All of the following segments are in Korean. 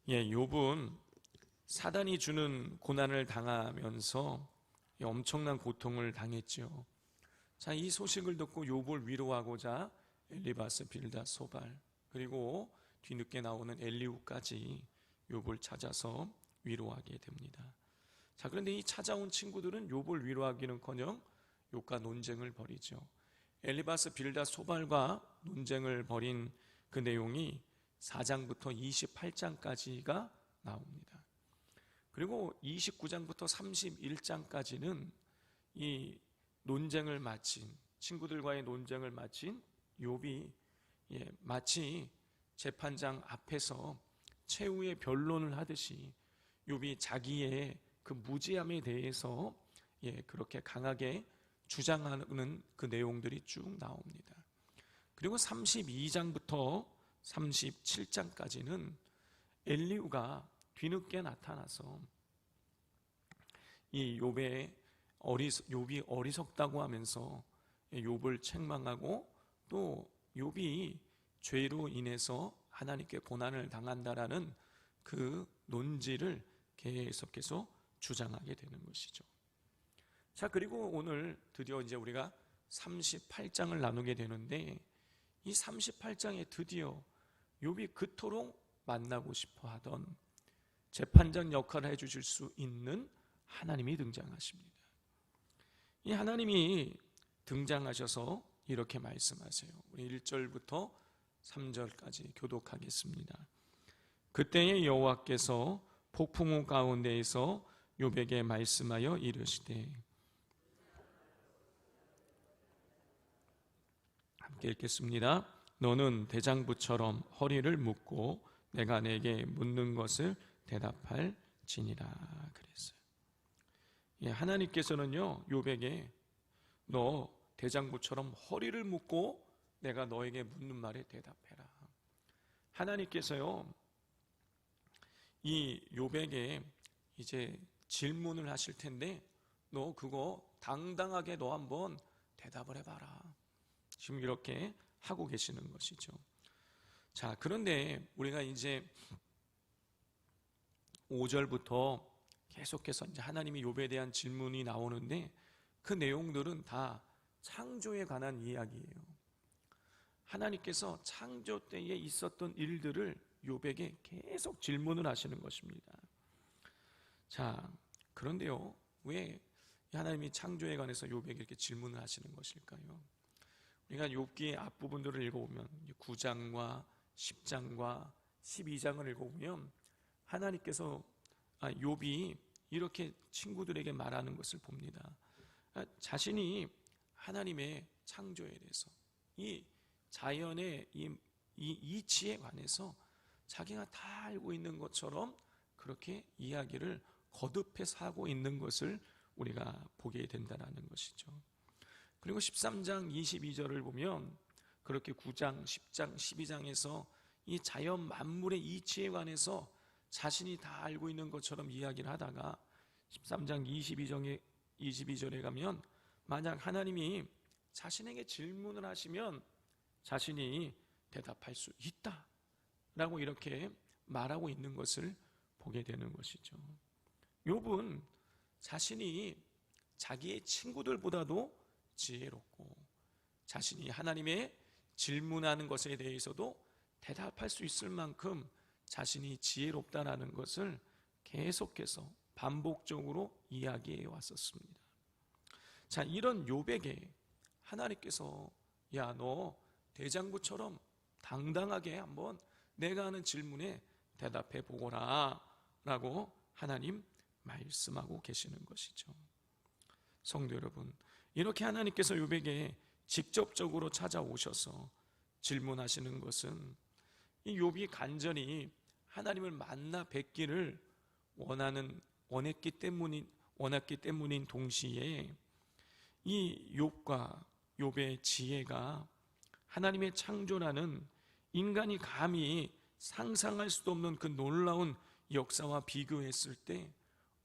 욥은 사단이 주는 고난을 당하면서 엄청난 고통을 당했죠. 자, 이 소식을 듣고 욥을 위로하고자 엘리바스, 빌닷, 소발, 그리고 뒤늦게 나오는 엘리후까지 욥을 찾아서 위로하게 됩니다. 자, 그런데 이 찾아온 친구들은 욥을 위로하기는커녕 욥과 논쟁을 벌이죠. 엘리바스, 빌닷, 소발과 논쟁을 벌인 그 내용이 4장부터 28장까지가 나옵니다. 그리고 29장부터 31장까지는 이 논쟁을 마친, 친구들과의 논쟁을 마친 욥이 마치 재판장 앞에서 최후의 변론을 하듯이 욥이 자기의 그 무지함에 대해서 그렇게 강하게 주장하는 그 내용들이 쭉 나옵니다. 그리고 32장부터 37장까지는 엘리후가 뒤늦게 나타나서 이 욥이 어리석다고 하면서 욥을 책망하고 또 욥이 죄로 인해서 하나님께 고난을 당한다라는 그 논지를 계속해서 주장하게 되는 것이죠. 자, 그리고 오늘 드디어 이제 우리가 38장을 나누게 되는데, 이 38장에 드디어 욥이 그토록 만나고 싶어 하던 재판장 역할을 해주실 수 있는 하나님이 등장하십니다. 이 하나님이 등장하셔서 이렇게 말씀하세요. 우리 1절부터 3절까지 교독하겠습니다. 그때의 여호와께서 폭풍우 가운데에서 욥에게 말씀하여 이르시되, 함께 읽겠습니다. 너는 대장부처럼 허리를 묶고 내가 내게 묻는 것을 대답할지니라 그랬어요. 하나님께서는요, 욥에게 너 대장부처럼 허리를 묶고 내가 너에게 묻는 말에 대답해라. 하나님께서요, 이 욥에게 이제 질문을 하실 텐데 너 그거 당당하게 너 한번 대답을 해봐라. 지금 이렇게 하고 계시는 것이죠. 자, 그런데 우리가 이제 5절부터 계속해서 이제 하나님이 욥에 대한 질문이 나오는데 그 내용들은 다 창조에 관한 이야기예요. 하나님께서 창조 때에 있었던 일들을 욥에게 계속 질문을 하시는 것입니다. 자, 그런데요, 왜 하나님이 창조에 관해서 욥에게 이렇게 질문을 하시는 것일까요? 우리가 욥기의 앞부분들을 읽어보면 9장과 10장과 12장을 읽어보면 하나님께서 욥이 이렇게 친구들에게 말하는 것을 봅니다. 자신이 하나님의 창조에 대해서, 이 자연의 이 이치에 관해서 자기가 다 알고 있는 것처럼 그렇게 이야기를 거듭해서 하고 있는 것을 우리가 보게 된다는 것이죠. 그리고 13장 22절을 보면 그렇게 9장, 10장, 12장에서 이 자연 만물의 이치에 관해서 자신이 다 알고 있는 것처럼 이야기를 하다가 13장 22절에 가면 만약 하나님이 자신에게 질문을 하시면 자신이 대답할 수 있다 라고 이렇게 말하고 있는 것을 보게 되는 것이죠. 욥은 자신이 자기의 친구들보다도 지혜롭고 자신이 하나님의 질문하는 것에 대해서도 대답할 수 있을 만큼 자신이 지혜롭다라는 것을 계속해서 반복적으로 이야기해 왔었습니다. 자, 이런 욥에게 하나님께서 야, 너 대장부처럼 당당하게 한번 내가 하는 질문에 대답해 보거라 라고 하나님 말씀하고 계시는 것이죠. 성도 여러분, 이렇게 하나님께서 욥에게 직접적으로 찾아오셔서 질문하시는 것은 이 욥이 간절히 하나님을 만나 뵙기를 원했기 때문인 동시에 이 욥과 욥의 지혜가 하나님의 창조라는 인간이 감히 상상할 수도 없는 그 놀라운 역사와 비교했을 때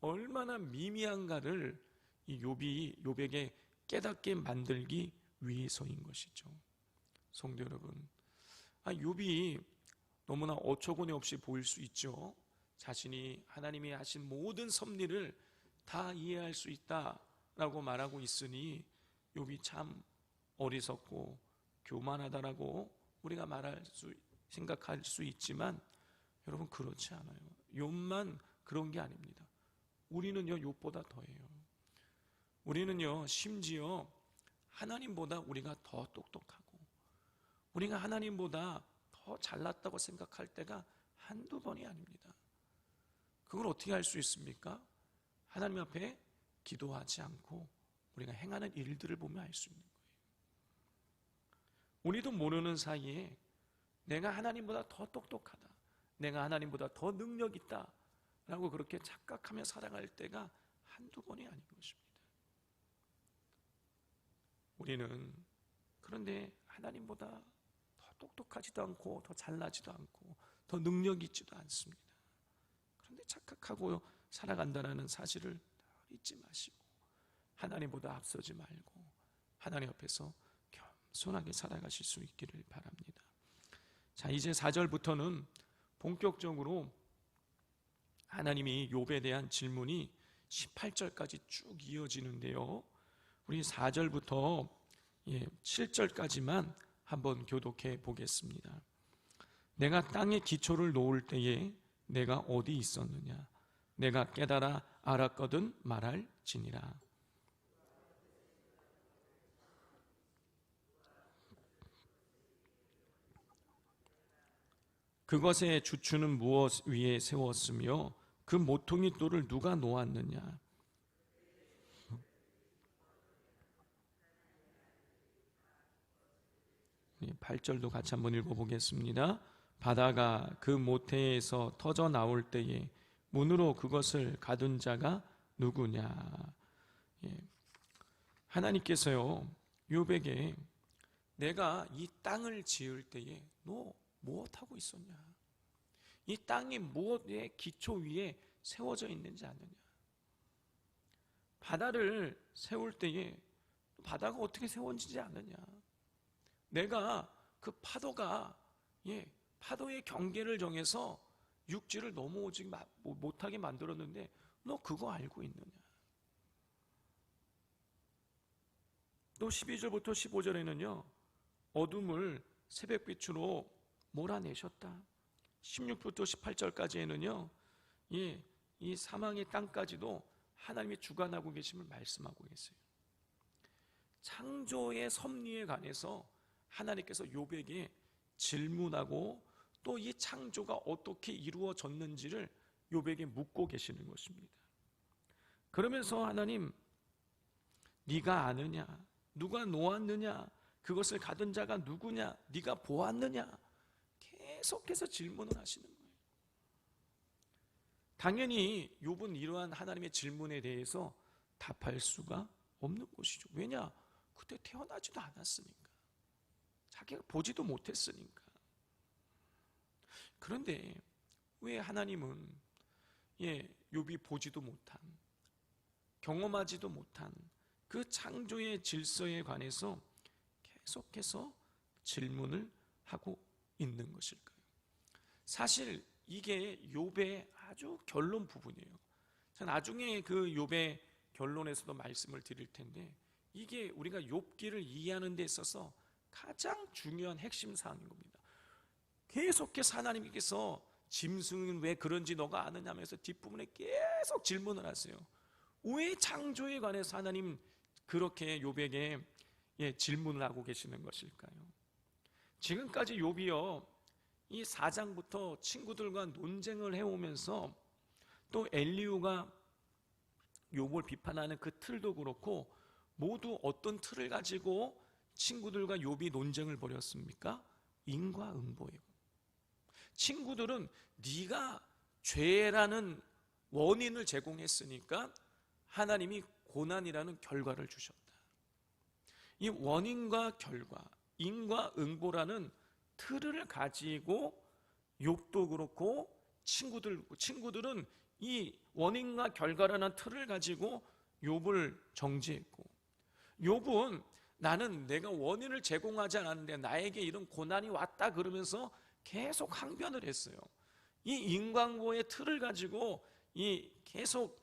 얼마나 미미한가를 이 욥에게 깨닫게 만들기 위해서인 것이죠. 성도 여러분, 욥이 너무나 어처구니 없이 보일 수 있죠. 자신이 하나님이 하신 모든 섭리를 다 이해할 수 있다라고 말하고 있으니 욥이 참 어리석고 교만하다라고 우리가 생각할 수 있지만 여러분 그렇지 않아요. 욥만 그런 게 아닙니다. 우리는요 욥보다 더해요. 우리는요 심지어 하나님보다 우리가 더 똑똑하고 우리가 하나님보다 더 잘났다고 생각할 때가 한두 번이 아닙니다. 그걸 어떻게 할 수 있습니까? 하나님 앞에 기도하지 않고 우리가 행하는 일들을 보면 알 수 있는 거예요. 우리도 모르는 사이에 내가 하나님보다 더 똑똑하다, 내가 하나님보다 더 능력 있다 라고 그렇게 착각하며 살아갈 때가 한두 번이 아닌 것입니다. 우리는 그런데 하나님보다 더 똑똑하지도 않고 더 잘나지도 않고 더 능력 있지도 않습니다. 그런데 착각하고 살아간다는 사실을 잊지 마시고 하나님보다 앞서지 말고 하나님 앞에서 겸손하게 살아가실 수 있기를 바랍니다. 자, 이제 4절부터는 본격적으로 하나님이 욥에 대한 질문이 18절까지 쭉 이어지는데요. 우리 4절부터 7절까지만 한번 교독해 보겠습니다. 내가 땅에 기초를 놓을 때에 내가 어디 있었느냐? 내가 깨달아 알았거든 말할지니라. 그것의 주추는 무엇 위에 세웠으며 그 모퉁이 돌을 누가 놓았느냐? 8절도 같이 한번 읽어보겠습니다. 바다가 그 모태에서 터져 나올 때에 문으로 그것을 가둔 자가 누구냐? 하나님께서요 욥에게 내가 이 땅을 지을 때에 너 무엇하고 있었냐? 이 땅이 무엇의 기초 위에 세워져 있는지 아느냐? 바다를 세울 때에 바다가 어떻게 세워지지 않느냐? 내가 그 파도가 파도의 경계를 정해서 육지를 넘어오지 못하게 만들었는데 너 그거 알고 있느냐? 또 12절부터 15절에는요 어둠을 새벽빛으로 몰아내셨다. 16부터 18절까지에는요 이 사망의 땅까지도 하나님이 주관하고 계심을 말씀하고 계세요. 창조의 섭리에 관해서 하나님께서 욥에게 질문하고 또 이 창조가 어떻게 이루어졌는지를 욥에게 묻고 계시는 것입니다. 그러면서 하나님 네가 아느냐? 누가 놓았느냐? 그것을 가둔 자가 누구냐? 네가 보았느냐? 계속해서 질문을 하시는 거예요. 당연히 욥은 이러한 하나님의 질문에 대해서 답할 수가 없는 것이죠. 왜냐? 그때 태어나지도 않았으니까. 자기가 보지도 못했으니까. 그런데 왜 하나님은 욥이 보지도 못한, 경험하지도 못한 그 창조의 질서에 관해서 계속해서 질문을 하고 있는 것일까요? 사실 이게 욥의 아주 결론 부분이에요. 나중에 그 욥의 결론에서도 말씀을 드릴 텐데 이게 우리가 욥기를 이해하는 데 있어서 가장 중요한 핵심 사항인 겁니다. 계속해서 하나님께서 짐승은 왜 그런지 너가 아느냐면서 뒷부분에 계속 질문을 하세요. 왜 창조에 관해서 하나님 그렇게 욥에게 질문을 하고 계시는 것일까요? 지금까지 욥이요 이 4장부터 친구들과 논쟁을 해오면서 또 엘리후가 욥을 비판하는 그 틀도 그렇고 모두 어떤 틀을 가지고 친구들과 욥이 논쟁을 벌였습니까? 인과응보예요. 친구들은 네가 죄라는 원인을 제공했으니까 하나님이 고난이라는 결과를 주셨다. 이 원인과 결과, 인과응보라는 틀을 가지고 욥도 그렇고 친구들은 이 원인과 결과라는 틀을 가지고 욥을 정죄했고 욥은 나는 내가 원인을 제공하지 않았는데 나에게 이런 고난이 왔다 그러면서 계속 항변을 했어요. 이 인간고의 틀을 가지고 이 계속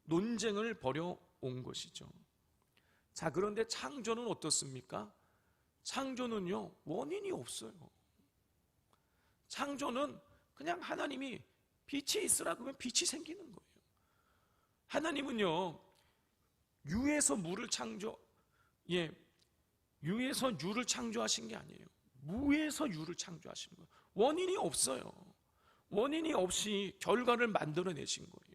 논쟁을 벌여온 것이죠. 자, 그런데 창조는 어떻습니까? 창조는요, 원인이 없어요. 창조는 그냥 하나님이 빛이 있으라 그러면 빛이 생기는 거예요. 하나님은요, 유에서 물을 유에서 유를 창조하신 게 아니에요. 무에서 유를 창조하신 거예요. 원인이 없어요. 원인이 없이 결과를 만들어내신 거예요.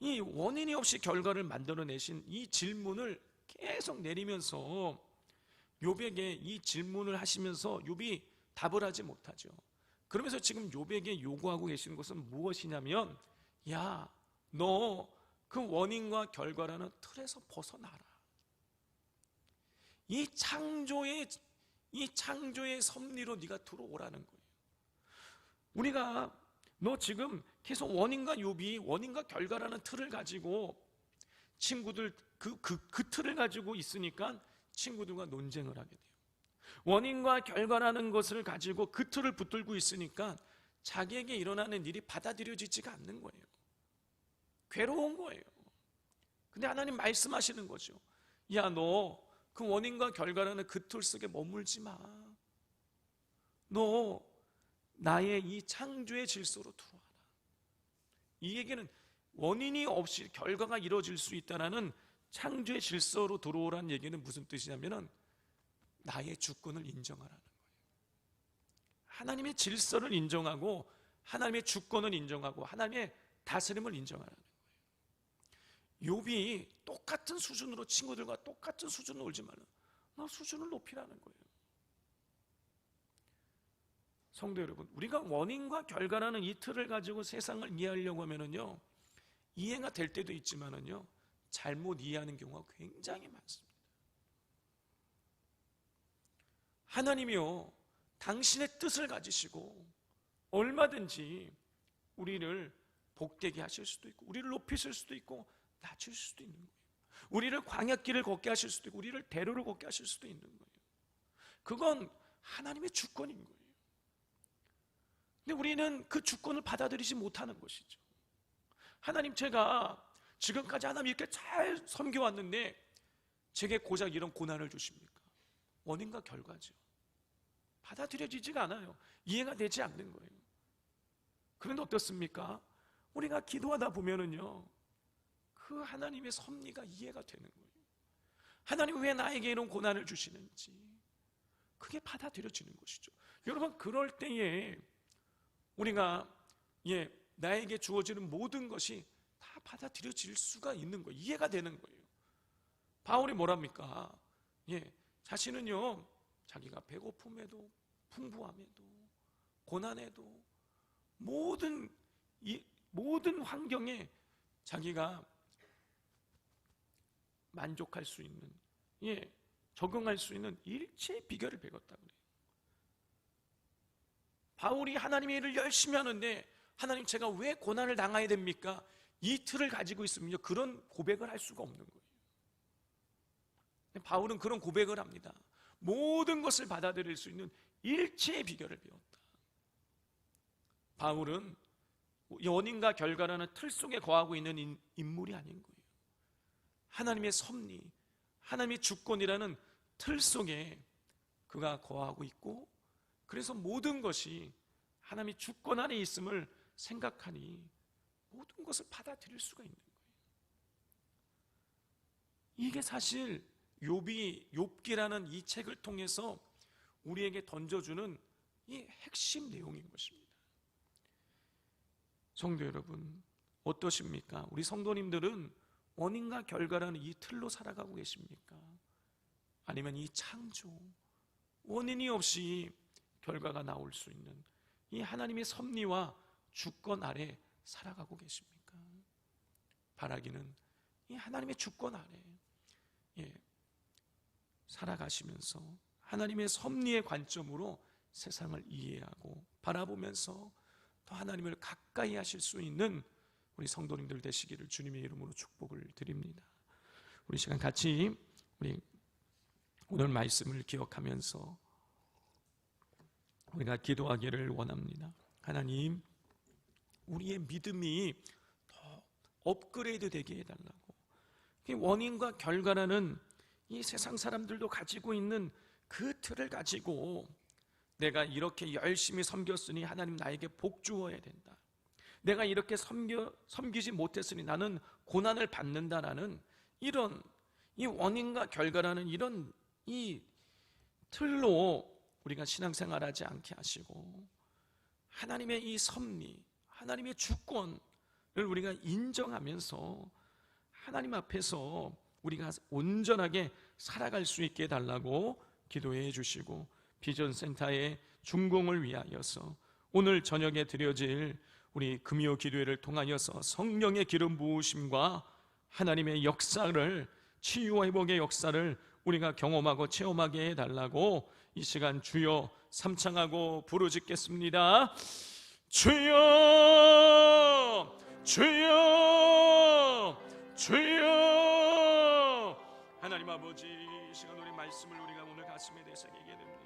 이 원인이 없이 결과를 만들어내신 이 질문을 계속 내리면서 욥에게 이 질문을 하시면서 욥이 답을 하지 못하죠. 그러면서 지금 욥에게 요구하고 계시는 것은 무엇이냐면, 야, 너 그 원인과 결과라는 틀에서 벗어나라. 이 창조의 섭리로 네가 들어오라는 거예요. 우리가 너 지금 계속 원인과 결과라는 틀을 가지고 친구들 그 틀을 가지고 있으니까 친구들과 논쟁을 하게 돼요. 원인과 결과라는 것을 가지고 그 틀을 붙들고 있으니까 자기에게 일어나는 일이 받아들여지지가 않는 거예요. 괴로운 거예요. 근데 하나님 말씀하시는 거죠. 야, 너 그 원인과 결과라는 그 틀 속에 머물지 마. 너 나의 이 창조의 질서로 들어와라. 이 얘기는 원인이 없이 결과가 이루어질 수 있다는 창조의 질서로 들어오라는 얘기는 무슨 뜻이냐면 나의 주권을 인정하라는 거예요. 하나님의 질서를 인정하고 하나님의 주권을 인정하고 하나님의 다스림을 인정하라는 거예요. 욥이 똑같은 수준으로 친구들과 똑같은 수준으로 놀지 말라. 나 수준을 높이라는 거예요. 성도 여러분, 우리가 원인과 결과라는 이 틀을 가지고 세상을 이해하려고 하면은요, 이해가 될 때도 있지만은요, 잘못 이해하는 경우가 굉장히 많습니다. 하나님이요, 당신의 뜻을 가지시고 얼마든지 우리를 복되게 하실 수도 있고 우리를 높이실 수도 있고 낮출 수도 있는 거예요. 우리를 광야길을 걷게 하실 수도 있고 우리를 대로를 걷게 하실 수도 있는 거예요. 그건 하나님의 주권인 거예요. 근데 우리는 그 주권을 받아들이지 못하는 것이죠. 하나님, 제가 지금까지 하나님 이렇게 잘 섬겨왔는데 제게 고작 이런 고난을 주십니까? 원인과 결과죠. 받아들여지지가 않아요. 이해가 되지 않는 거예요. 그런데 어떻습니까? 우리가 기도하다 보면은요, 그 하나님의 섭리가 이해가 되는 거예요. 하나님 왜 나에게 이런 고난을 주시는지 그게 받아들여지는 것이죠. 여러분, 그럴 때에 우리가 나에게 주어지는 모든 것이 다 받아들여질 수가 있는 거예요. 이해가 되는 거예요. 바울이 뭐랍니까? 자신은요, 자기가 배고픔에도 풍부함에도 고난에도 모든 환경에 자기가 만족할 수 있는, 적응할 수 있는 일체의 비결을 배웠다고 그래요. 바울이 하나님의 일을 열심히 하는데 하나님, 제가 왜 고난을 당해야 됩니까? 이 틀을 가지고 있으면요, 그런 고백을 할 수가 없는 거예요. 바울은 그런 고백을 합니다. 모든 것을 받아들일 수 있는 일체의 비결을 배웠다. 바울은 원인과 결과라는 틀 속에 거하고 있는 인물이 아닌 거예요. 하나님의 섭리, 하나님의 주권이라는 틀 속에 그가 거하고 있고, 그래서 모든 것이 하나님의 주권 안에 있음을 생각하니 모든 것을 받아들일 수가 있는 거예요. 이게 사실 욥기라는 이 책을 통해서 우리에게 던져주는 이 핵심 내용인 것입니다. 성도 여러분, 어떠십니까? 우리 성도님들은 원인과 결과라는 이 틀로 살아가고 계십니까? 아니면 이 창조, 원인이 없이 결과가 나올 수 있는 이 하나님의 섭리와 주권 아래 살아가고 계십니까? 바라기는 이 하나님의 주권 아래 살아가시면서 하나님의 섭리의 관점으로 세상을 이해하고 바라보면서 더 하나님을 가까이 하실 수 있는 우리 성도님들 되시기를 주님의 이름으로 축복을 드립니다. 우리 시간 같이 우리 오늘 말씀을 기억하면서 우리가 기도하기를 원합니다. 하나님, 우리의 믿음이 더 업그레이드 되게 해달라고. 원인과 결과라는 이 세상 사람들도 가지고 있는 그 틀을 가지고 내가 이렇게 열심히 섬겼으니 하나님 나에게 복 주어야 된다, 내가 이렇게 섬기지 못했으니 나는 고난을 받는다라는 이런 이 원인과 결과라는 이런 이 틀로 우리가 신앙생활하지 않게 하시고, 하나님의 이 섭리, 하나님의 주권을 우리가 인정하면서 하나님 앞에서 우리가 온전하게 살아갈 수 있게 해달라고 기도해 주시고, 비전센터의 준공을 위하여서 오늘 저녁에 드려질 우리 금요 기도회를 통하여서 성령의 기름 부으심과 하나님의 역사를, 치유와 회복의 역사를 우리가 경험하고 체험하게 해달라고 이 시간 주여 삼창하고 부르짖겠습니다. 주여, 주여, 주여. 하나님 아버지, 이 시간 우리 말씀을 우리가 오늘 가슴에 대서 얘기해 됩니다.